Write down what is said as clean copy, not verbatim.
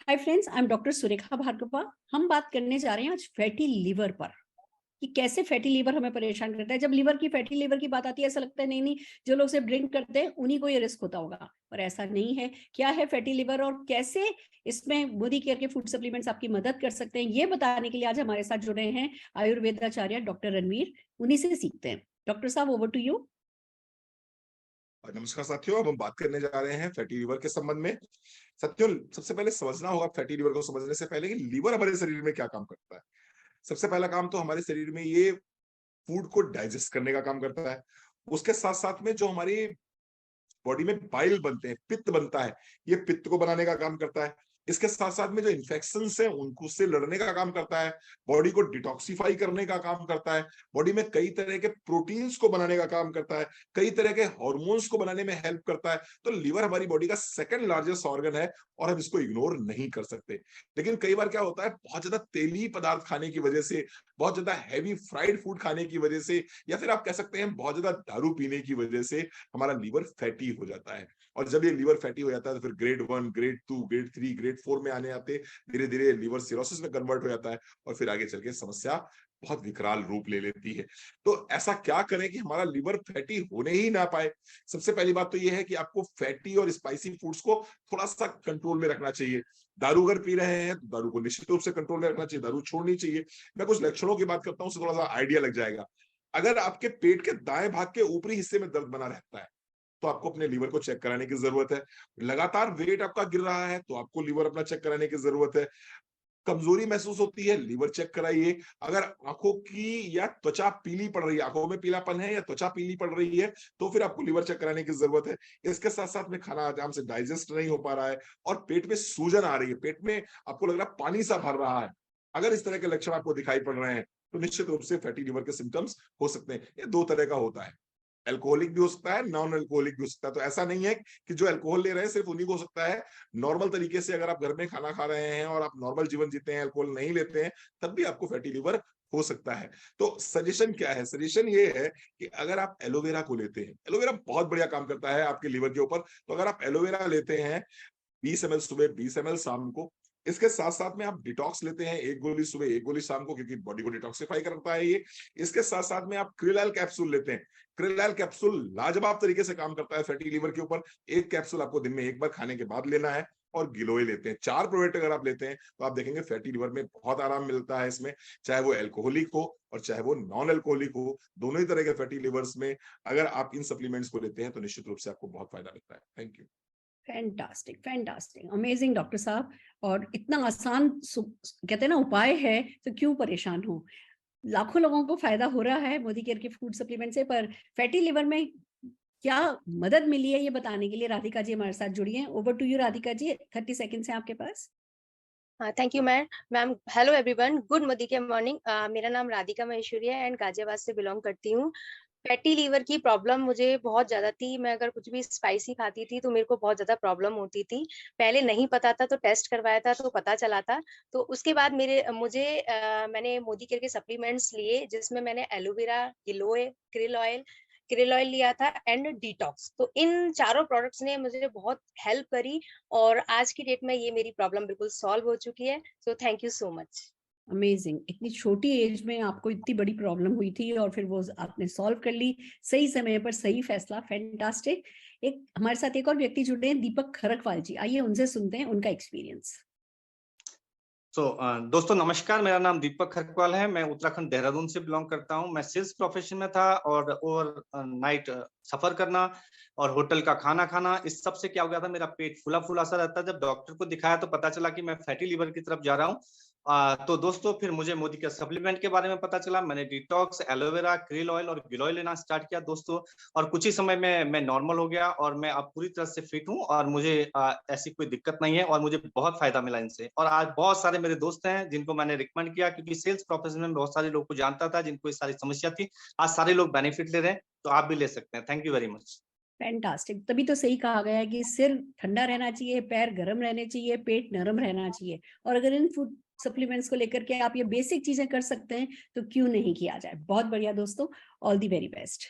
Hi friends, I am doctor Surekha Bhargava. हम बात करने जा रहे हैं आज फैटी लिवर पर कि कैसे फैटी लिवर हमें परेशान करता है। जब लिवर की फैटी लिवर की बात आती है ऐसा लगता है नहीं जो लोग सिर्फ ड्रिंक करते हैं उन्हीं को ये रिस्क होता होगा, पर ऐसा नहीं है। क्या है फैटी लिवर और कैसे इसमें मोदी केयर के फूड सप्लीमेंट्स आपकी मदद कर सकते हैं, ये बताने के लिए आज हमारे साथ जुड़े हैं आयुर्वेदाचार्य डॉक्टर रणवीर। उन्हीं से सीखते हैं। डॉक्टर साहब, ओवर टू यू। नमस्कार साथियों, अब हम बात करने जा रहे हैं फैटी लिवर के संबंध में। साथियों, सबसे पहले समझना होगा फैटी लिवर को समझने से पहले कि लिवर हमारे शरीर में क्या काम करता है। सबसे पहला काम तो हमारे शरीर में ये फूड को डाइजेस्ट करने का काम करता है। उसके साथ साथ में जो हमारी बॉडी में बाइल बनते हैं, पित्त बनता है, ये पित्त को बनाने का काम करता है। इसके साथ साथ में जो इन्फेक्शंस हैं उनको से लड़ने का काम करता है, बॉडी को डिटॉक्सिफाई करने का काम करता है, बॉडी में कई तरह के प्रोटीन्स को बनाने का काम करता है, कई तरह के हार्मोन्स को बनाने में हेल्प करता है। तो लिवर हमारी बॉडी का सेकंड लार्जेस्ट ऑर्गन है और हम इसको इग्नोर नहीं कर सकते। लेकिन कई बार क्या होता है, बहुत ज्यादा तेली पदार्थ खाने की वजह से, बहुत ज्यादा हैवी फ्राइड फूड खाने की वजह से, या फिर आप कह सकते हैं बहुत ज्यादा दारू पीने की वजह से हमारा लिवर फैटी हो जाता है। और जब ये लिवर फैटी हो जाता है तो फिर ग्रेड 1, ग्रेड 2, ग्रेड 3, ग्रेड 4 में आने आते धीरे धीरे लिवर सिरोसिस में कन्वर्ट हो जाता है और फिर आगे चल के समस्या बहुत विकराल रूप ले लेती है। तो ऐसा क्या करें कि हमारा लिवर फैटी होने ही ना पाए। सबसे पहली बात तो ये है कि आपको फैटी और स्पाइसी फूड्स को थोड़ा सा कंट्रोल में रखना चाहिए। दारू अगर पी रहे हैं तो दारू को निश्चित रूप से कंट्रोल में रखना चाहिए, दारू छोड़नी चाहिए। मैं कुछ लक्षणों की बात करता हूँ, उससे थोड़ा सा आइडिया लग जाएगा। अगर आपके पेट के दाएं भाग के ऊपरी हिस्से में दर्द बना रहता है तो आपको अपने लीवर को चेक कराने की जरूरत है। लगातार वेट आपका गिर रहा है तो आपको लीवर अपना चेक कराने की जरूरत है। कमजोरी महसूस होती है, लीवर चेक कराइए। अगर आंखों की या त्वचा पीली पड़ रही है, आंखों में पीलापन है या त्वचा पीली पड़ रही है, तो फिर आपको लीवर चेक कराने की जरूरत है। इसके साथ साथ में खाना आराम से डाइजेस्ट नहीं हो पा रहा है और पेट में सूजन आ रही है, पेट में आपको लग रहा है पानी सा भर रहा है, अगर इस तरह के लक्षण आपको दिखाई पड़ रहे हैं तो निश्चित रूप से फैटी लीवर के सिम्टम्स हो सकते हैं। ये दो तरह का होता है, अल्कोहलिक भी हो सकता है, नॉन अल्कोहलिक भी हो सकता है। तो ऐसा नहीं है कि जो अल्कोहल ले रहे हैं सिर्फ उन्हीं को हो सकता है। नॉर्मल तरीके से अगर आप घर में खाना खा रहे हैं और आप नॉर्मल जीवन जीते हैं, अल्कोहल नहीं लेते हैं, तब भी आपको फैटी लिवर हो सकता है। तो सजेशन क्या है? सजेशन ये है कि अगर आप एलोवेरा को लेते हैं, एलोवेरा बहुत बढ़िया काम करता है आपके लिवर के ऊपर। तो अगर आप एलोवेरा लेते हैं 20 ml सुबह, 20 ml शाम को, इसके साथ साथ में आप डिटॉक्स लेते हैं, एक गोली सुबह, एक गोली शाम को, क्योंकि बॉडी को डिटॉक्सिफाई करता है ये। इसके साथ साथ में आप क्रिल कैप्सूल लेते हैं। क्रिल कैप्सूल लाजवाब तरीके से काम करता है फैटी लीवर के ऊपर। एक कैप्सूल आपको दिन में एक बार खाने के बाद लेना है और गिलोय लेते हैं। 4 प्रोडक्ट अगर आप लेते हैं तो आप देखेंगे फैटी लिवर में बहुत आराम मिलता है इसमें, चाहे वो एल्कोहलिक हो और चाहे वो नॉन एल्कोहलिक हो। दोनों ही तरह के फैटी लिवर्स में अगर आप इन सप्लीमेंट्स को लेते हैं तो निश्चित रूप से आपको बहुत फायदा मिलता है। Thank you. Fantastic, fantastic, amazing doctor साहब। और इतना आसान कहते हैं ना उपाय है, तो क्यों परेशान हो। लाखों लोगों को फायदा हो रहा है मोदी केयर के फूड सप्लीमेंट से, पर फैटी लिवर में क्या मदद मिली है ये बताने के लिए राधिका जी हमारे साथ जुड़ी हैं। Over to you Radhika ji, 30 seconds हैं आपके पास। हाँ, thank you ma'am. Hello everyone, good Modi के मॉर्निंग। मेरा नाम राधिका महेश्वरी है एंड गाजियाबाद से बिलोंग करती हूँ। फैटी लीवर की प्रॉब्लम मुझे बहुत ज्यादा थी। मैं अगर कुछ भी स्पाइसी खाती थी तो मेरे को बहुत ज्यादा प्रॉब्लम होती थी। पहले नहीं पता था तो टेस्ट करवाया था तो पता चला था। तो उसके बाद मैंने मोदी केयर के सप्लीमेंट्स लिए, जिसमें मैंने एलोवेरा, गिलोय, क्रिल ऑयल लिया था एंड डिटॉक्स। तो इन चारों प्रोडक्ट्स ने मुझे बहुत हेल्प करी और आज की डेट में ये मेरी प्रॉब्लम बिल्कुल सॉल्व हो चुकी है। So thank you so much. Amazing, इतनी छोटी एज में आपको इतनी बड़ी प्रॉब्लम हुई थी और फिर वो आपने सॉल्व कर ली, सही समय पर सही फैसला। फैंटास्टिक। एक हमारे साथ एक और व्यक्ति जुड़े हैं, दीपक खरकवाल जी। आइए उनसे सुनते हैं उनका एक्सपीरियंस। दोस्तों नमस्कार, मेरा नाम दीपक खरकवाल है। मैं उत्तराखंड देहरादून से बिलोंग करता हूं। मैं सेल्स प्रोफेशन में था और ओवर नाइट सफर करना और होटल का खाना खाना, इस सब से क्या हो गया था, मेरा पेट फूला फूला सा रहता। जब डॉक्टर को दिखाया तो पता चला कि मैं फैटी लिवर की तरफ जा रहा हूं। तो दोस्तों फिर मुझे मोदी के सप्लीमेंट के बारे में पता चला। मैंने डिटॉक्स, एलोवेरा, क्रिल ऑयल और गिलोय लेना स्टार्ट किया दोस्तों, और कुछ ही समय में मैं नॉर्मल हो गया और मैं अब पूरी तरह से फिट हूं और मुझे ऐसी कोई दिक्कत नहीं है और मुझे बहुत फायदा मिला इनसे। और आज बहुत सारे मेरे दोस्त हैं जिनको मैंने रिकमेंड किया, क्योंकि सेल्स प्रोफेशन में बहुत सारे लोग को जानता था जिनको ये सारी समस्या थी। आज सारे लोग बेनिफिट ले रहे हैं, तो आप भी ले सकते हैं। Thank you very much. Fantastic. तभी तो सही कहा गया है कि सिर ठंडा रहना चाहिए, पैर गर्म रहने चाहिए, पेट नरम रहना चाहिए। और अगर इन फूड सप्लीमेंट्स को लेकर के आप ये बेसिक चीजें कर सकते हैं तो क्यों नहीं किया जाए। बहुत बढ़िया दोस्तों, ऑल दी वेरी बेस्ट।